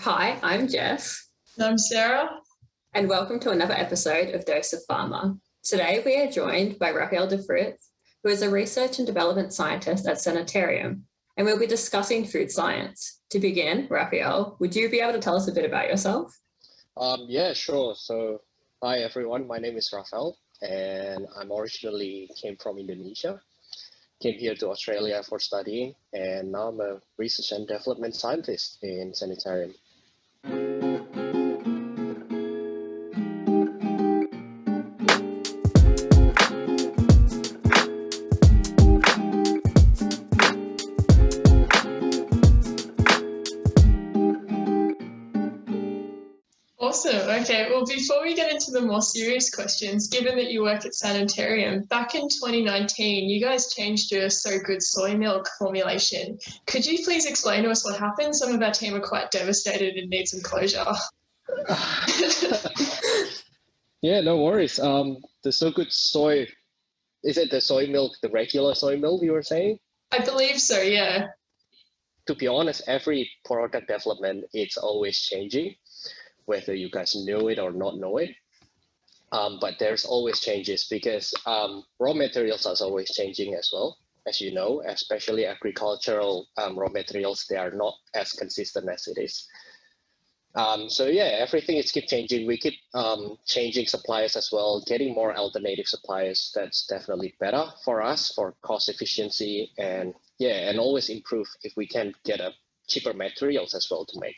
Hi, I'm Jess. And I'm Sarah. And welcome to another episode of Dose of Pharma. Today we are joined by Rafael Defritz, who is a research and development scientist at Sanitarium, and we'll be discussing food science. To begin, Rafael, would you be able to tell us a bit about yourself? Yeah, sure. So, hi everyone. My name is Rafael, and I'm originally came from Indonesia. Came here to Australia for studying, and now I'm a research and development scientist in Sanitarium. Awesome. Okay, well, before we get into the more serious questions, given that you work at Sanitarium, back in 2019, you guys changed your So Good Soy Milk formulation. Could you please explain to us what happened? Some of our team are quite devastated and need some closure. Yeah, no worries. The So Good Soy, is it the soy milk, the regular soy milk you were saying? I believe so, yeah. To be honest, every product development, it's always changing, whether you guys know it or not know it. But there's always changes because raw materials are always changing as well, as you know, especially agricultural raw materials, they are not as consistent as it is. So yeah, everything is keep changing. We keep changing suppliers as well, getting more alternative suppliers. That's definitely better for us for cost efficiency and yeah, and always improve if we can get a cheaper materials as well to make.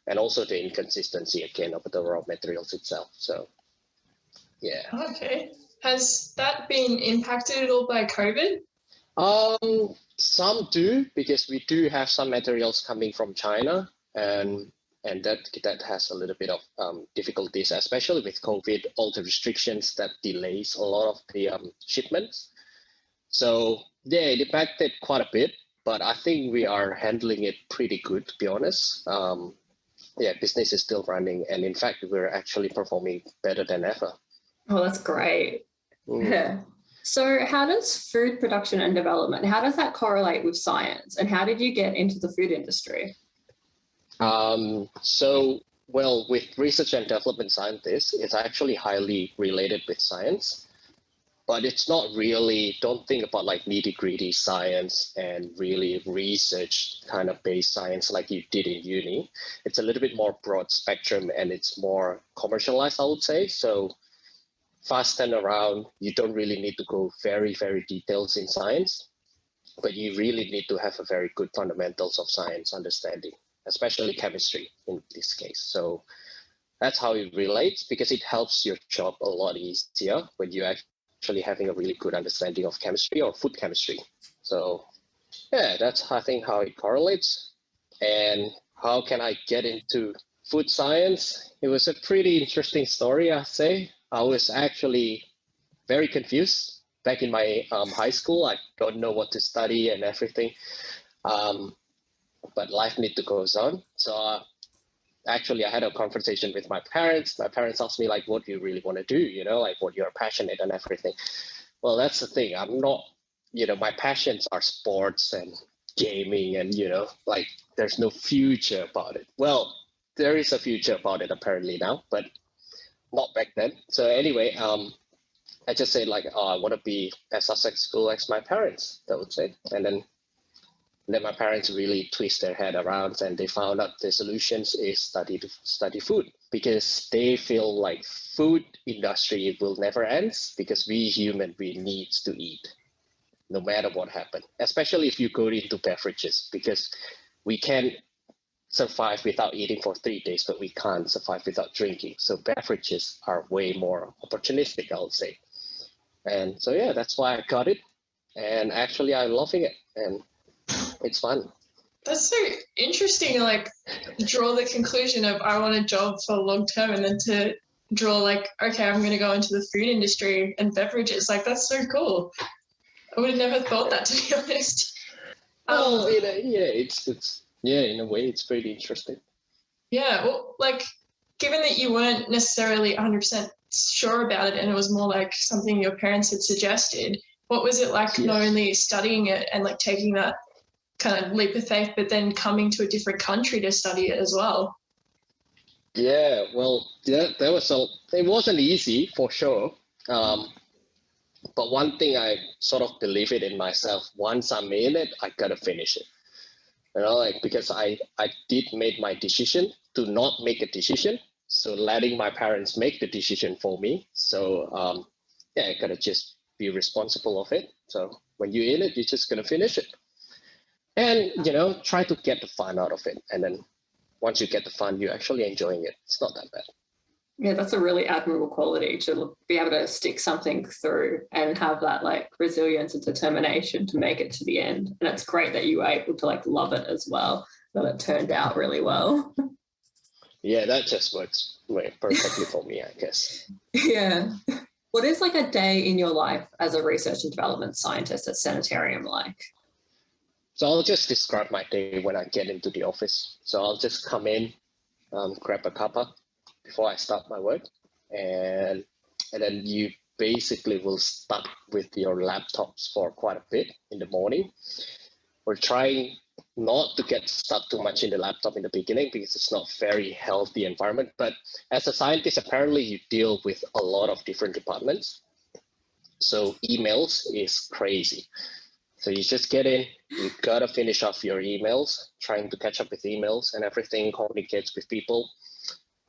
And also the inconsistency again of the raw materials itself. So, yeah. Okay. Has that been impacted at all by COVID? Some do, because we do have some materials coming from China, and that has a little bit of difficulties, especially with COVID, all the restrictions that delays a lot of the shipments. So yeah, it impacted quite a bit, but I think we are handling it pretty good, to be honest. Yeah, business is still running, and in fact, we're actually performing better than ever. Oh, that's great. Yeah. So how does food production and development, how does that correlate with science, and how did you get into the food industry? Well, with research and development scientists, it's actually highly related with science. But it's not really, don't think about like nitty-gritty science and really research kind of based science like you did in uni. It's a little bit more broad spectrum and it's more commercialized, I would say. So fast turnaround, you don't really need to go very, very details in science, but you really need to have a very good fundamentals of science understanding, especially chemistry in this case. So that's how it relates because it helps your job a lot easier when you actually having a really good understanding of chemistry or food chemistry. So yeah, that's I think how it correlates. And how can I get into food science? It was a pretty interesting story, I say. I was actually very confused back in my high school. I don't know what to study and everything. But life need to goes on. So actually, I had a conversation with my parents. My parents asked me like, what do you really want to do? You know, like what you're passionate and everything. Well, that's the thing. I'm not, my passions are sports and gaming and, like there's no future about it. Well, there is a future about it apparently now, but not back then. So anyway, I just said like, I want to be as successful as my parents, that would say. And then my parents really twist their head around and they found out the solutions is study food because they feel like food industry will never end because we human, we need to eat no matter what happened, especially if you go into beverages because we can survive without eating for 3 days, but we can't survive without drinking. So beverages are way more opportunistic, I would say. And so, yeah, that's why I got it. And actually I'm loving it. And it's fun. That's so interesting, like draw the conclusion of I want a job for long term and then to draw like, okay, I'm going to go into the food industry and beverages. Like, that's so cool. I would have never thought that, to be honest. Well, it's in a way, it's pretty interesting. Yeah, well, like, given that you weren't necessarily 100% sure about it and it was more like something your parents had suggested, what was it like not only studying it and like taking that kind of leap of faith, but then coming to a different country to study it as well? Yeah, well, that was it wasn't easy for sure. But one thing I sort of believe it in myself, once I'm in it, I gotta finish it. You know, like because I did make my decision to not make a decision. So letting my parents make the decision for me. So yeah, I gotta just be responsible of it. So when you're in it, you're just gonna finish it. And try to get the fun out of it. And then once you get the fun, you're actually enjoying it. It's not that bad. Yeah, that's a really admirable quality to be able to stick something through and have that like resilience and determination to make it to the end. And it's great that you were able to like love it as well, that it turned out really well. Yeah, that just works perfectly for me, I guess. Yeah. What is like a day in your life as a research and development scientist at Sanitarium like? So I'll just describe my day when I get into the office. So I'll just come in, grab a cuppa before I start my work, and then you basically will start with your laptops for quite a bit in the morning. We're trying not to get stuck too much in the laptop in the beginning because it's not very healthy environment. But as a scientist, apparently you deal with a lot of different departments. So emails is crazy. So you just get in, you gotta finish off your emails, trying to catch up with emails and everything, communicates with people.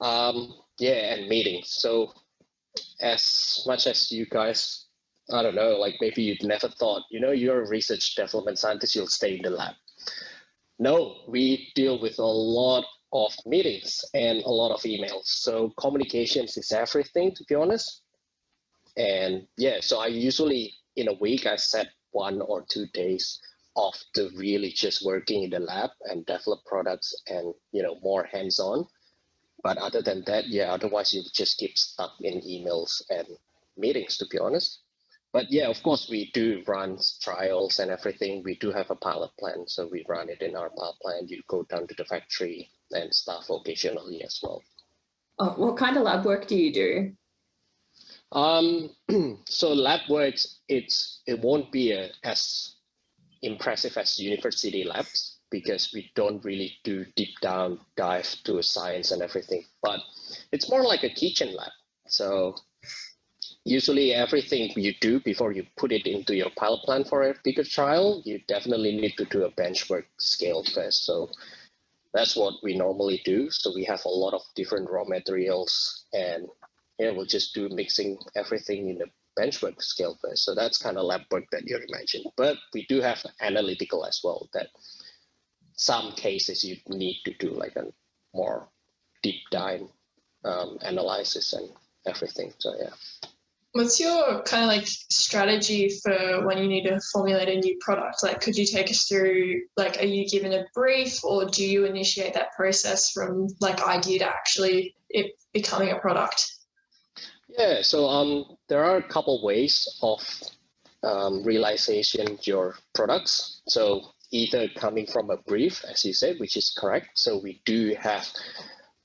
Yeah, and meetings. So as much as you guys, I don't know, like maybe you'd never thought, you're a research development scientist, you'll stay in the lab. No, we deal with a lot of meetings and a lot of emails. So communications is everything, to be honest. And yeah, so I usually in a week, I set 1 or 2 days off to really just working in the lab and develop products and, more hands-on. But other than that, yeah, otherwise you just keep stuck in emails and meetings, to be honest. But yeah, of course, we do run trials and everything. We do have a pilot plan. So we run it in our pilot plan. You go down to the factory and stuff occasionally as well. Oh, what kind of lab work do you do? So lab works, it won't be as impressive as university labs because we don't really do deep down dive to science and everything, but it's more like a kitchen lab. So usually everything you do before you put it into your pilot plan for a bigger trial, you definitely need to do a benchwork scale first. So that's what we normally do. So we have a lot of different raw materials and we'll just do mixing everything in the benchwork scale first. So that's kind of lab work that you imagine. But we do have analytical as well, that some cases you need to do like a more deep dive analysis and everything. So yeah. What's your kind of like strategy for when you need to formulate a new product? Like, could you take us through, like, are you given a brief or do you initiate that process from like idea to actually it becoming a product? Yeah, so there are a couple ways of realization your products. So either coming from a brief, as you said, which is correct. So we do have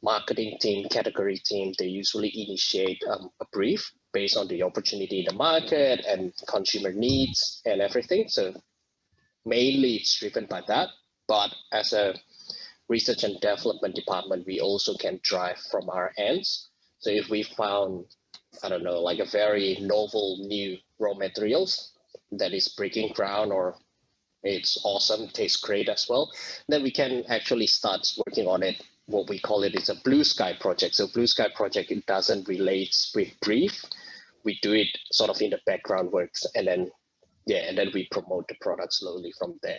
marketing team, category team, they usually initiate a brief based on the opportunity in the market and consumer needs and everything. So mainly it's driven by that. But as a research and development department, we also can drive from our ends. So if we found, I don't know, like a very novel new raw materials that is breaking ground or it's awesome, tastes great as well, then we can actually start working on it. What we call it is a blue sky project. So blue sky project, it doesn't relate with brief. We do it sort of in the background works and then we promote the product slowly from there.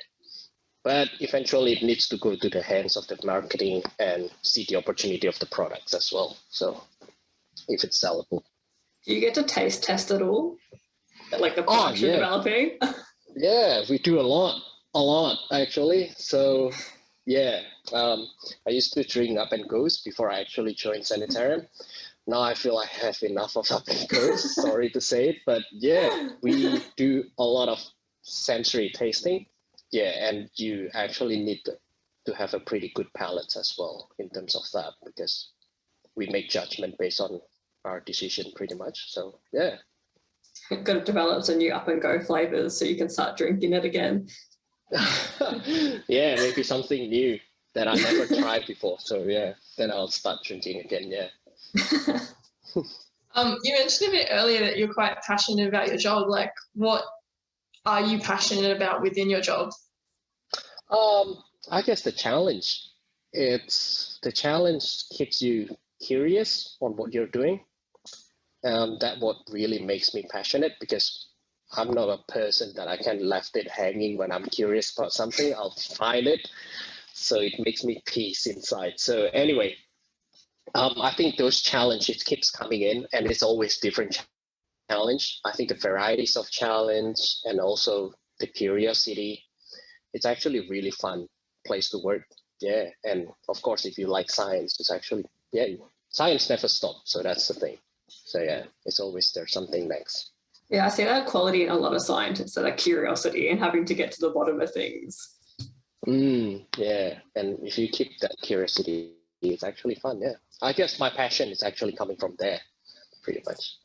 But eventually it needs to go to the hands of the marketing and see the opportunity of the products as well. So if it's sellable. Do you get to taste test it all? Like the products you're developing? Yeah, we do a lot actually. So yeah, I used to drink Up&Go's before I actually joined Sanitarium. Now I feel I have enough of Up&Go's, sorry to say it, but yeah, we do a lot of sensory tasting. Yeah, and you actually need to have a pretty good palate as well in terms of that, because we make judgment based on our decision pretty much. So yeah. You've got to develop some new Up&Go flavors so you can start drinking it again. Yeah, maybe something new that I never tried before. So yeah, then I'll start drinking again. Yeah. You mentioned a bit earlier that you're quite passionate about your job. Like, what are you passionate about within your job? I guess the challenge. The challenge keeps you curious on what you're doing. That what really makes me passionate, because I'm not a person that I can left it hanging. When I'm curious about something, I'll find it. So it makes me peace inside. So anyway, I think those challenges keeps coming in, and it's always different challenge. I think the varieties of challenge and also the curiosity, it's actually really fun place to work. Yeah, and of course, if you like science, it's actually, yeah, science never stops. So that's the thing. So yeah, it's always there's something next. Yeah, I see that quality in a lot of scientists, so that curiosity and having to get to the bottom of things. Yeah, and if you keep that curiosity, it's actually fun. Yeah, I guess my passion is actually coming from there, pretty much.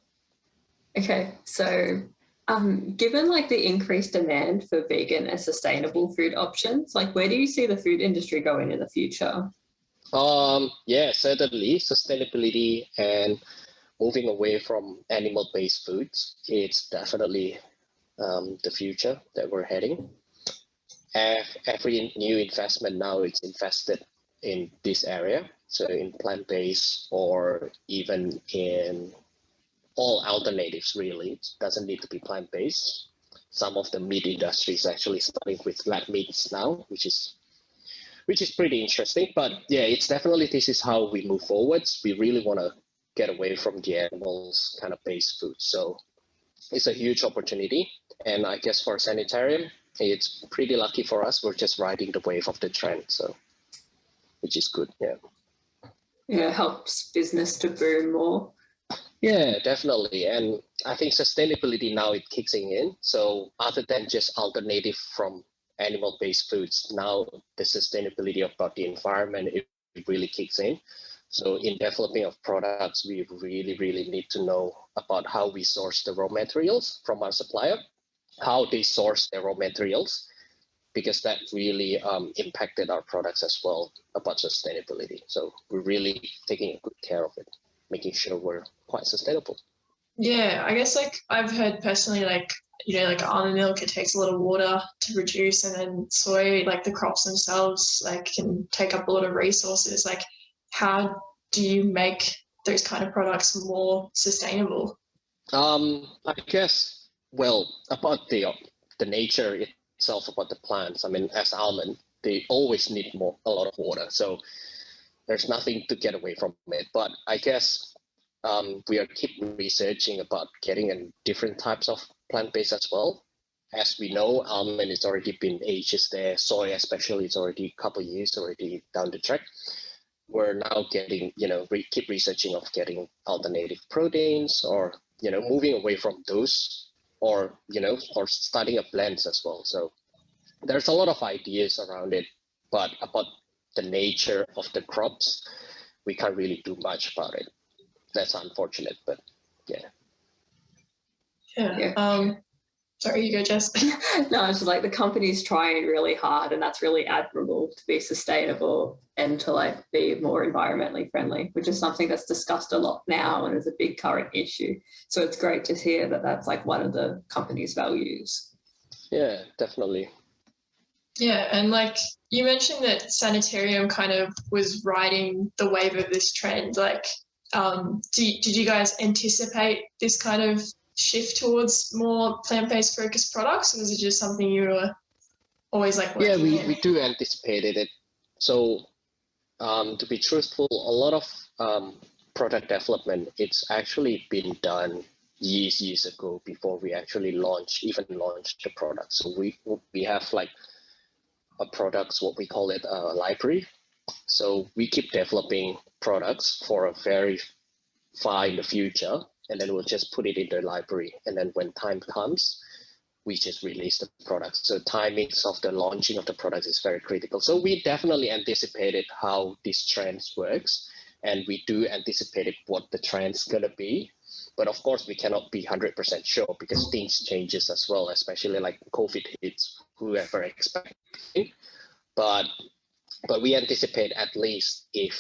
Okay, so given like the increased demand for vegan and sustainable food options, like where do you see the food industry going in the future? Yeah, certainly sustainability and moving away from animal-based foods, it's definitely the future that we're heading. Every new investment now it's invested in this area, so in plant-based or even in all alternatives. Really, it doesn't need to be plant-based. Some of the meat industry is actually starting with lab meats now, which is pretty interesting. But yeah, it's definitely, this is how we move forwards. We really want to get away from the animals kind of based food. So it's a huge opportunity. And I guess for Sanitarium, it's pretty lucky for us. We're just riding the wave of the trend. So, which is good. Yeah. Yeah, it helps business to boom more. Yeah, definitely. And I think sustainability now it kicks in. So other than just alternative from animal-based foods, now the sustainability about the environment, it really kicks in. So in developing of products, we really, really need to know about how we source the raw materials from our supplier, how they source their raw materials, because that really impacted our products as well about sustainability. So we're really taking good care of it, making sure we're quite sustainable. Yeah, I guess like I've heard personally, like, you know, like almond milk, it takes a lot of water to produce, and then soy, like the crops themselves, like can take up a lot of resources. Like, how do you make those kind of products more sustainable? I guess, well, about the nature itself, about the plants. I mean, as almond, they always need a lot of water. So there's nothing to get away from it. But I guess we are keep researching about getting in different types of plant-based as well. As we know, almond has already been ages there. Soy, especially, is already a couple of years already down the track. We're now getting, keep researching of getting alternative proteins, or, moving away from those, or, or starting a blends as well. So there's a lot of ideas around it, but about the nature of the crops, we can't really do much about it. That's unfortunate, but yeah. Yeah. Sorry, you go, Jess. No, it's just like the company's trying really hard, and that's really admirable, to be sustainable and to like be more environmentally friendly, which is something that's discussed a lot now and is a big current issue. So it's great to hear that that's like one of the company's values. Yeah, definitely. Yeah, and like you mentioned that Sanitarium kind of was riding the wave of this trend. Like, did you guys anticipate this kind of shift towards more plant-based focused products, or was it just something you were always like working in? We do anticipate it. So to be truthful, a lot of product development, it's actually been done years ago before we actually launched the product. So we have like a products, what we call it, a library. So we keep developing products for a very far in the future, and then we'll just put it in the library. And then when time comes, we just release the product. So timings of the launching of the product is very critical. So we definitely anticipated how this trends works, and we do anticipate what the trend's gonna be. But of course, we cannot be 100% sure because things changes as well, especially like COVID hits, whoever expecting. But but we anticipate at least if,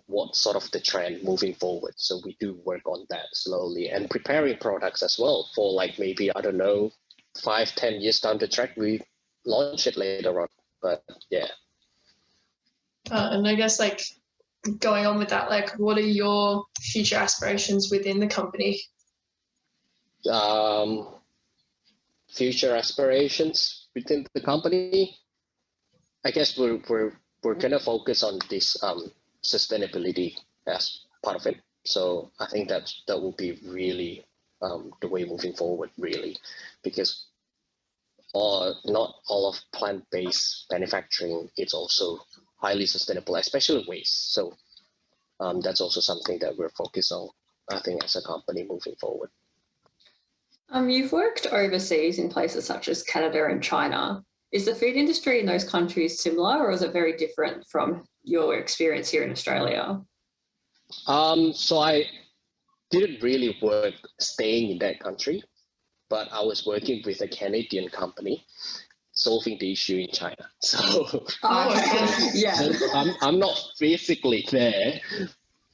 what sort of the trend moving forward. So we do work on that slowly and preparing products as well for like maybe, I don't know, 5-10 years down the track, we launch it later on. But yeah. And I guess like going on with that, like what are your future aspirations within the company? Future aspirations within the company, I guess we're gonna focus on this sustainability as part of it. So I think that will be really the way moving forward, really, because not all of plant-based manufacturing is also highly sustainable, especially waste. So that's also something that we're focused on, I think, as a company moving forward. You've worked overseas in places such as Canada and China. Is the food industry in those countries similar, or is it very different from your experience here in Australia? So I didn't really work staying in that country, but I was working with a Canadian company solving the issue in China. So Yeah, I'm not physically there,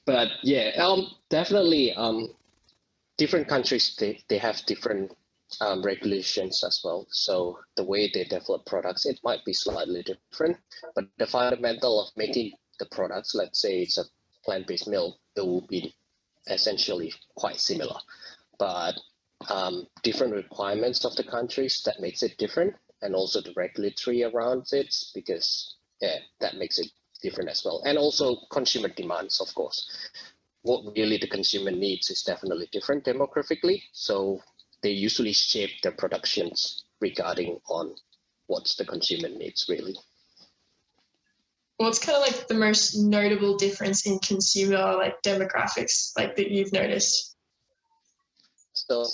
but yeah, definitely different countries, they have different regulations as well. So the way they develop products, it might be slightly different, but the fundamental of making the products, let's say it's a plant-based milk, it will be essentially quite similar, but different requirements of the countries that makes it different, and also the regulatory around it, because that makes it different as well. And also consumer demands, of course. What really the consumer needs is definitely different demographically. So they usually shape their productions regarding on what's the consumer needs really. What's kind of like the most notable difference in consumer like demographics like that you've noticed? So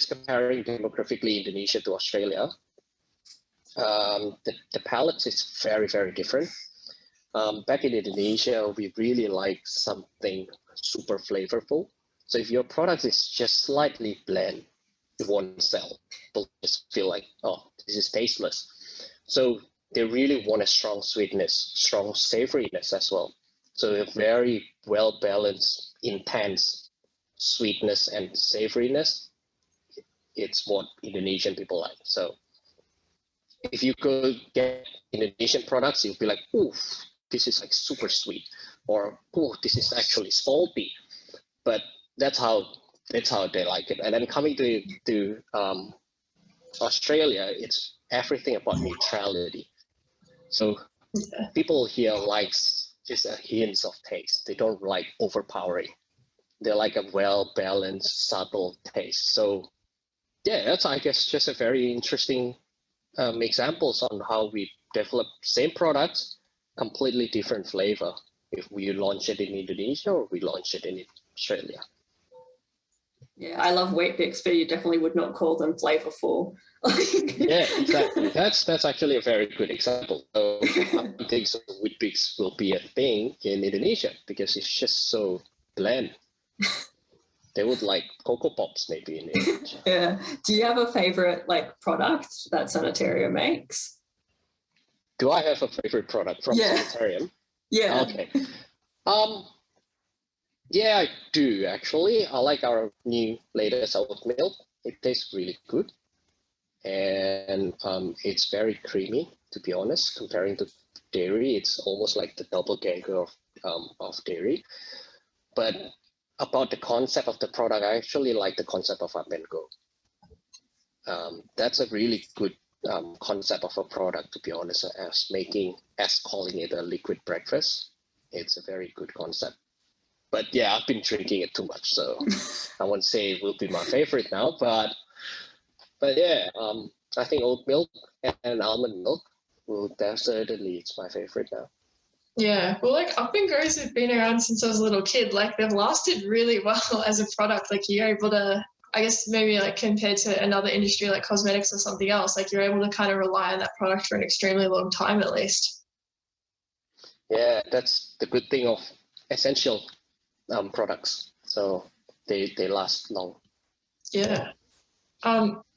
comparing demographically Indonesia to Australia, the palate is very, very different. Back in Indonesia, we really like something super flavorful. So if your product is just slightly bland, it won't sell. People just feel like, oh, this is tasteless. So they really want a strong sweetness, strong savoriness as well. So a very well balanced, intense sweetness and savoriness. It's what Indonesian people like. So if you go get Indonesian products, you'll be like, oof, this is like super sweet, or oh, this is actually salty. But that's how they like it. And then coming to Australia, it's everything about neutrality. So people here likes just a hint of taste. They don't like overpowering. They like a well-balanced, subtle taste. So yeah, that's, I guess, just a very interesting examples on how we develop same products, completely different flavor if we launch it in Indonesia or we launch it in Australia. Yeah, I love Weet-Bix, but you definitely would not call them flavorful. Yeah, exactly. That's actually a very good example. So I think so Weet-Bix will be a thing in Indonesia because it's just so bland. They would like Cocoa Pops maybe in Indonesia. Yeah. Do you have a favorite like product that Sanitarium makes? Do I have a favorite product from Sanitarium? Yeah. Okay. Yeah, I do actually. I like our new latest oat milk. It tastes really good, and it's very creamy. To be honest, comparing to dairy, it's almost like the double ganger of dairy. But about the concept of the product, I actually like the concept of Up&Go. That's a really good concept of a product, to be honest, as calling it a liquid breakfast. It's a very good concept. But yeah, I've been drinking it too much, so I won't say it will be my favorite now. But yeah, I think oat milk and almond milk will definitely, it's my favorite now. Yeah, well, like Up&Go's have been around since I was a little kid. Like they've lasted really well as a product. Like you're able to, I guess maybe like compared to another industry like cosmetics or something else, like you're able to kind of rely on that product for an extremely long time at least. Yeah, that's the good thing of essential products. So they last long. Yeah.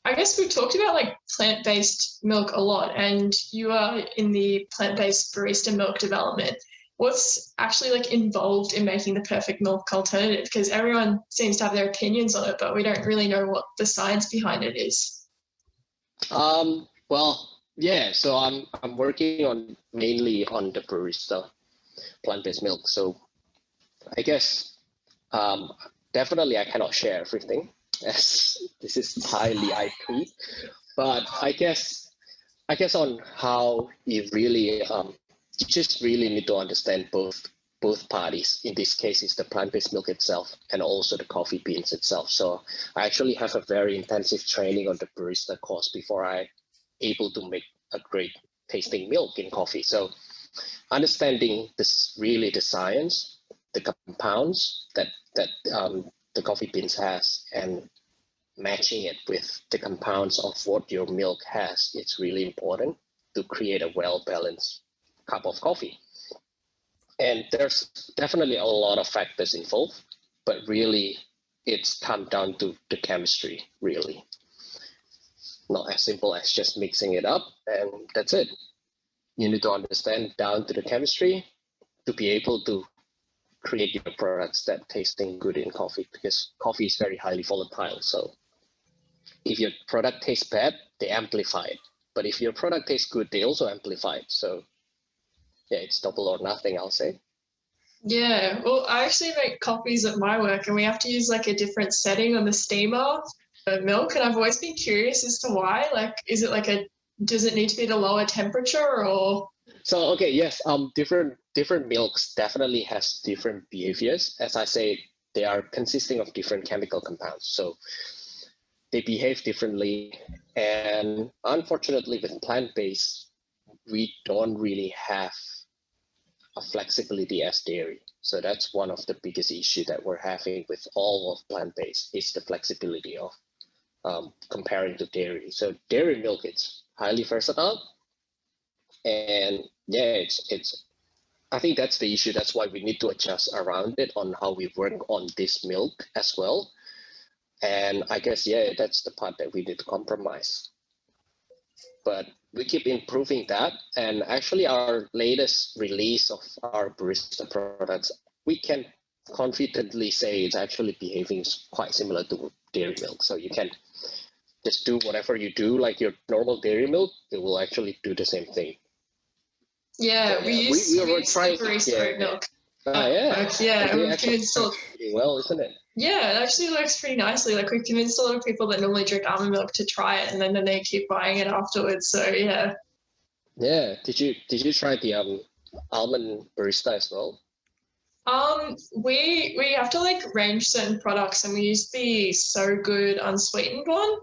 I guess we've talked about like plant-based milk a lot, and you are in the plant-based barista milk development. What's actually like involved in making the perfect milk alternative? Because everyone seems to have their opinions on it, but we don't really know what the science behind it is. Well, yeah. So I'm working on mainly on the barista plant-based milk. So I guess definitely I cannot share everything, as this is highly IP. But I guess on how you really you just really need to understand both parties. In this case, it's the plant-based milk itself and also the coffee beans itself. So I actually have a very intensive training on the barista course before I able to make a great tasting milk in coffee. So understanding this really the science, the compounds that the coffee beans has, and matching it with the compounds of what your milk has, it's really important to create a well-balanced cup of coffee. And there's definitely a lot of factors involved, but really it's come down to the chemistry, really. Not as simple as just mixing it up and that's it. You need to understand down to the chemistry to be able to create your products that tasting good in coffee, because coffee is very highly volatile. So if your product tastes bad, they amplify it. But if your product tastes good, they also amplify it. So yeah, it's double or nothing, I'll say. Yeah, well, I actually make coffees at my work, and we have to use like a different setting on the steamer for milk. And I've always been curious as to why. Like, is it like does it need to be at a lower temperature or? So okay, yes, different milks definitely has different behaviors. As I say, they are consisting of different chemical compounds. So they behave differently. And unfortunately, with plant-based, we don't really have a flexibility as dairy. So that's one of the biggest issues that we're having with all of plant-based is the flexibility of comparing to dairy. So dairy milk, it's highly versatile. And yeah, it's I think that's the issue. That's why we need to adjust around it on how we work on this milk as well. And I guess, yeah, that's the part that we need to compromise. But we keep improving that. And actually our latest release of our barista products, we can confidently say it's actually behaving quite similar to dairy milk. So you can just do whatever you do, like your normal dairy milk, it will actually do the same thing. Yeah, we use barista milk. Yeah. Yeah, we've convinced pretty well, isn't it? Yeah, it actually works pretty nicely. Like we've convinced a lot of people that normally drink almond milk to try it, and then they keep buying it afterwards. So yeah. Yeah. Did you try the almond barista as well? We have to like range certain products, and we use the So Good unsweetened one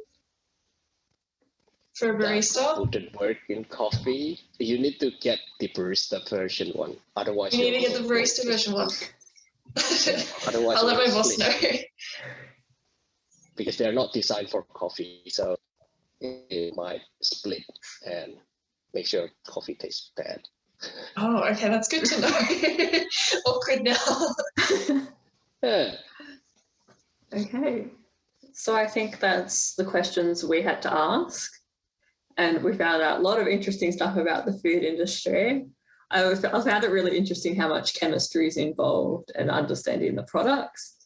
for a barista. That wouldn't work in coffee. You need to get the barista version one. Otherwise, you need to get the barista version one. Otherwise, I'll let my boss know. Because they're not designed for coffee, so it might split and make sure coffee tastes bad. Oh, okay, that's good to know. Awkward now. Yeah. Okay. So I think that's the questions we had to ask. And we found out a lot of interesting stuff about the food industry. I found it really interesting how much chemistry is involved and understanding the products.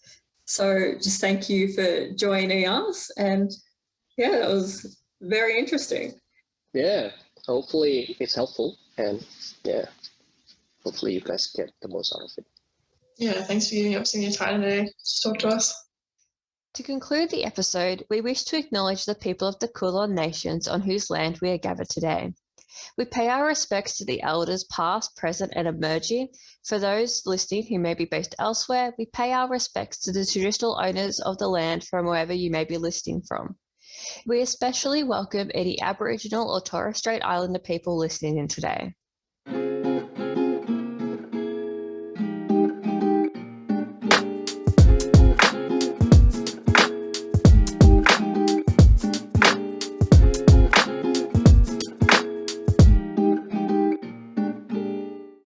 So just thank you for joining us. And yeah, it was very interesting. Yeah, hopefully it's helpful. And yeah, hopefully you guys get the most out of it. Yeah, thanks for giving up some of your time today to talk to us. To conclude the episode, we wish to acknowledge the people of the Kulin Nations on whose land we are gathered today. We pay our respects to the elders past, present and emerging. For those listening who may be based elsewhere, we pay our respects to the traditional owners of the land from wherever you may be listening from. We especially welcome any Aboriginal or Torres Strait Islander people listening in today.